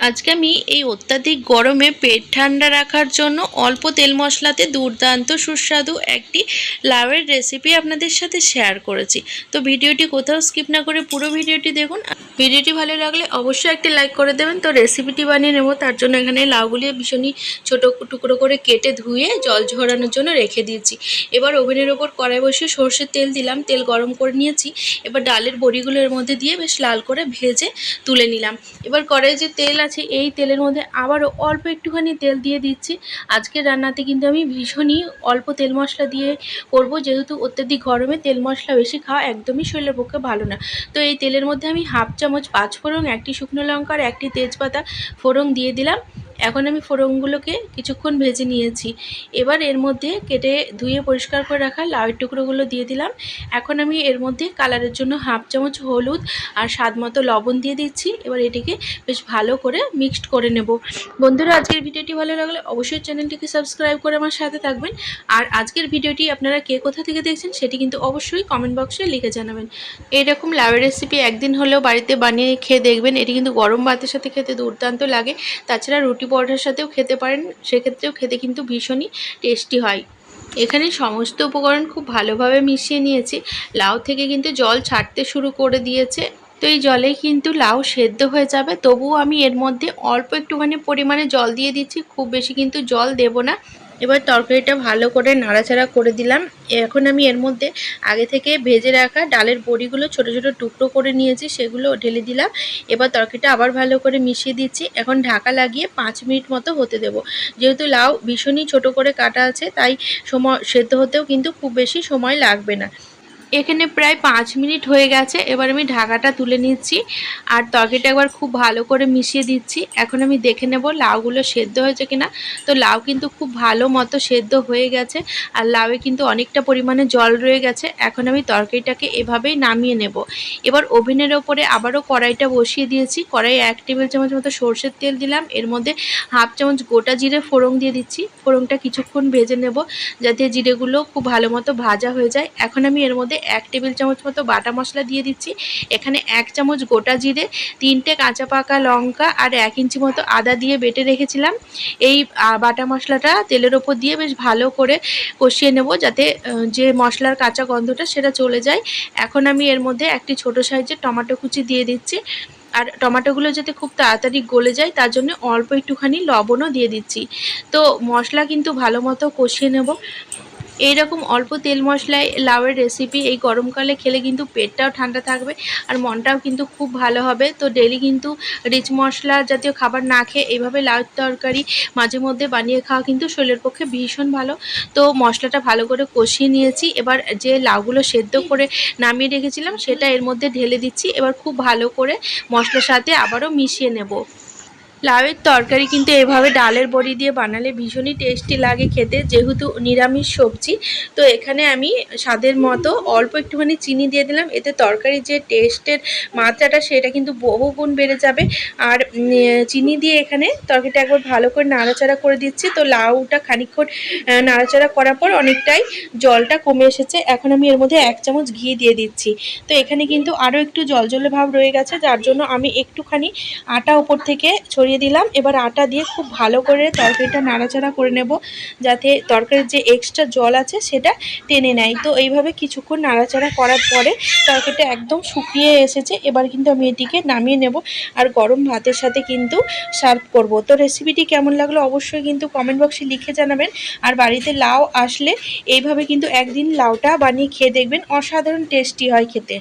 আজকে আমি এই অত্যাধিক গরমে পেট ঠান্ডা রাখার জন্য অল্প তেল মশলাতে দুর্দান্ত সুস্বাদু একটি লাউয়ের রেসিপি আপনাদের সাথে শেয়ার করেছি। তো ভিডিওটি কোথাও স্কিপ না করে পুরো ভিডিওটি দেখুন। ভিডিওটি ভালো লাগলে অবশ্যই একটি লাইক করে দেবেন। তো রেসিপিটি বানিয়ে নেব, তার জন্য এখানে লাউগুলি ভীষণই ছোটো টুকরো করে কেটে ধুয়ে জল ঝরানোর জন্য রেখে দিয়েছি। এবার ওভেনের ওপর কড়াই বসিয়ে সর্ষের তেল দিলাম, তেল গরম করে নিয়েছি। এবার ডালের বড়িগুলো এর মধ্যে দিয়ে বেশ লাল করে ভেজে তুলে নিলাম। এবার কড়াইয়ে যে তেল আছে এই তেলের মধ্যে আবারও অল্প একটুখানি তেল দিয়ে দিচ্ছি। আজকের রান্নাতে কিন্তু আমি ভীষণই অল্প তেল মশলা দিয়ে করব, যেহেতু অত্যাধিক গরমে তেল মশলা বেশি খাওয়া একদমই শরীরের পক্ষে ভালো না। তো এই তেলের মধ্যে আমি হাফ চামচ পাঁচফোড়ন, একটি শুকনো লঙ্কা আর একটি তেজপাতা ফোড়ন দিয়ে দিলাম। এখন আমি ফোড়নগুলোকে কিছুক্ষণ ভেজে নিয়েছি। এবার এর মধ্যে কেটে ধুয়ে পরিষ্কার করে রাখা লাউয়ের টুকরোগুলো দিয়ে দিলাম। এখন আমি এর মধ্যে কালারের জন্য হাফ চামচ হলুদ আর স্বাদ মতো লবণ দিয়ে দিচ্ছি। এবার এটিকে বেশ ভালো করে মিক্সড করে নেব। বন্ধুরা, আজকের ভিডিওটি ভালো লাগলে অবশ্যই চ্যানেলটিকে সাবস্ক্রাইব করে আমার সাথে থাকবেন। আর আজকের ভিডিওটি আপনারা কে কোথা থেকে দেখছেন সেটি কিন্তু অবশ্যই কমেন্ট বক্সে লিখে জানাবেন। এইরকম লাউয়ের রেসিপি একদিন হলেও বাড়িতে বানিয়ে খেয়ে দেখবেন। এটি কিন্তু গরম ভাতের সাথে খেতে দুর্দান্ত লাগে। তাছাড়া রুটি পরোটার সাথেও খেতে পারেন, সেক্ষেত্রেও খেতে কিন্তু ভীষণই টেস্টি হয়। এখানে সমস্ত উপকরণ খুব ভালোভাবে মিশিয়ে নিয়েছি। লাউ থেকে কিন্তু জল ছাড়তে শুরু করে দিয়েছে। তো এই জলে কিন্তু লাউ সেদ্ধ হয়ে যাবে, তবুও আমি এর মধ্যে অল্প একটুখানি পরিমাণে জল দিয়ে দিচ্ছি, খুব বেশি কিন্তু জল দেব না। এবার তরকারিটা ভালো করে নাড়াচাড়া করে দিলাম। এখন আমি এর মধ্যে আগে থেকে ভেজে রাখা ডালের বড়িগুলো ছোট ছোট টুকরো করে নিয়েছি, সেগুলো ঢেলে দিলাম। এবার তরকারিটা আবার ভালো করে মিশিয়ে দিচ্ছি। এখন ঢাকা লাগিয়ে 5 মিনিট মতো হতে দেব। যেহেতু লাউ ভীষণই ছোট করে কাটা আছে, তাই সময় সেদ্ধ হতেও কিন্তু খুব বেশি সময় লাগবে না। এখানে প্রায় 5 মিনিট হয়ে গেছে। এবার আমি ঢাকাটা তুলে নিচ্ছি আর তরকারিটা একবার খুব ভালো করে মিশিয়ে দিচ্ছি। এখন আমি দেখে নেব লাউগুলো সেদ্ধ হয়েছে কিনা। তো লাউ কিন্তু খুব ভালো মতো সেদ্ধ হয়ে গেছে, আর লাউয়ে কিন্তু অনেকটা পরিমাণে জল রয়ে গেছে। এখন আমি তরকারিটাকে এভাবেই নামিয়ে নেব। এবার ওভেনের ওপরে আবারও কড়াইটা বসিয়ে দিয়েছি। কড়াইয়ে 1 টেবিল চামচ মতো সর্ষের তেল দিলাম। এর মধ্যে হাফ চামচ গোটা জিরে ফোড়ন দিয়ে দিচ্ছি। ফোড়নটা কিছুক্ষণ ভেজে নেব, যাতে জিরেগুলো খুব ভালো মতো ভাজা হয়ে যায়। এখন আমি এর মধ্যে 1 টেবিল চামচ মতো বাটা মশলা দিয়ে দিচ্ছি। এখানে 1 চামচ গোটা জিরে, 3টে কাঁচা পাকা লঙ্কা আর 1 ইঞ্চি মতো আদা দিয়ে বেটে রেখেছিলাম। এই বাটা মশলাটা তেলের ওপর দিয়ে বেশ ভালো করে কষিয়ে নেব, যাতে যে মশলার কাঁচা গন্ধটা সেটা চলে যায়। এখন আমি এর মধ্যে একটি ছোট সাইজের টমেটো কুচি দিয়ে দিচ্ছি। আর টমেটোগুলো যাতে খুব তাড়াতাড়ি গলে যায় তার জন্য অল্প একটুখানি লবণও দিয়ে দিচ্ছি। তো মশলা কিন্তু ভালো মতো কষিয়ে নেব। এইরকম অল্প তেল মশলায় লাউয়ের রেসিপি এই গরমকালে খেলে কিন্তু পেটটাও ঠান্ডা থাকবে আর মনটাও কিন্তু খুব ভালো হবে। তো ডেলি কিন্তু রিচ মশলা জাতীয় খাবার না খেয়ে এইভাবে লাউয়ের তরকারি মাঝে মধ্যে বানিয়ে খাওয়া কিন্তু শরীরের পক্ষে ভীষণ ভালো। তো মশলাটা ভালো করে কষিয়ে নিয়েছি। এবার যে লাউগুলো সেদ্ধ করে নামিয়ে রেখেছিলাম সেটা এর মধ্যে ঢেলে দিচ্ছি। এবার খুব ভালো করে মশলার সাথে আবারও মিশিয়ে নেব। লাউয়ের তরকারি কিন্তু এভাবে ডালের বড়ি দিয়ে বানালে ভীষণই টেস্টি লাগে খেতে, যেহেতু নিরামিষ সবজি। তো এখানে আমি স্বাদের মতো অল্প একটুখানি চিনি দিয়ে দিলাম। এতে তরকারির যে টেস্টের মাত্রাটা সেটা কিন্তু বহুগুণ বেড়ে যাবে। আর চিনি দিয়ে এখানে তরকারিটা একবার ভালো করে নাড়াচাড়া করে দিচ্ছি। তো লাউটা খানিকক্ষণ নাড়াচাড়া করার পর অনেকটাই জলটা কমে এসেছে। এখন আমি এর মধ্যে 1 চামচ ঘি দিয়ে দিচ্ছি। তো এখানে কিন্তু আরও একটু জলজলে ভাব রয়ে গেছে, যার জন্য আমি একটুখানি আটা উপর থেকে ছড়িয়ে দিলাম। এবার আটা দিয়ে খুব ভালো করে তরকারিটা নাড়াচাড়া করে নেব, যাতে তরকারির যে এক্সট্রা জল আছে সেটা টেনে নেয়। তো এইভাবে কিছুক্ষণ নাড়াচাড়া করার পরে তরকারিটা একদম শুকিয়ে এসেছে। এবার কিন্তু আমি এটিকে নামিয়ে নেব আর গরম ভাতের সাথে কিন্তু সার্ভ করব। তো রেসিপিটি কেমন লাগলো অবশ্যই কিন্তু কমেন্ট বক্সে লিখে জানাবেন। আর বাড়িতে লাউ আসলে এইভাবে কিন্তু একদিন লাউটা বানিয়ে খেয়ে দেখবেন, অসাধারণ টেস্টি হয় খেতে।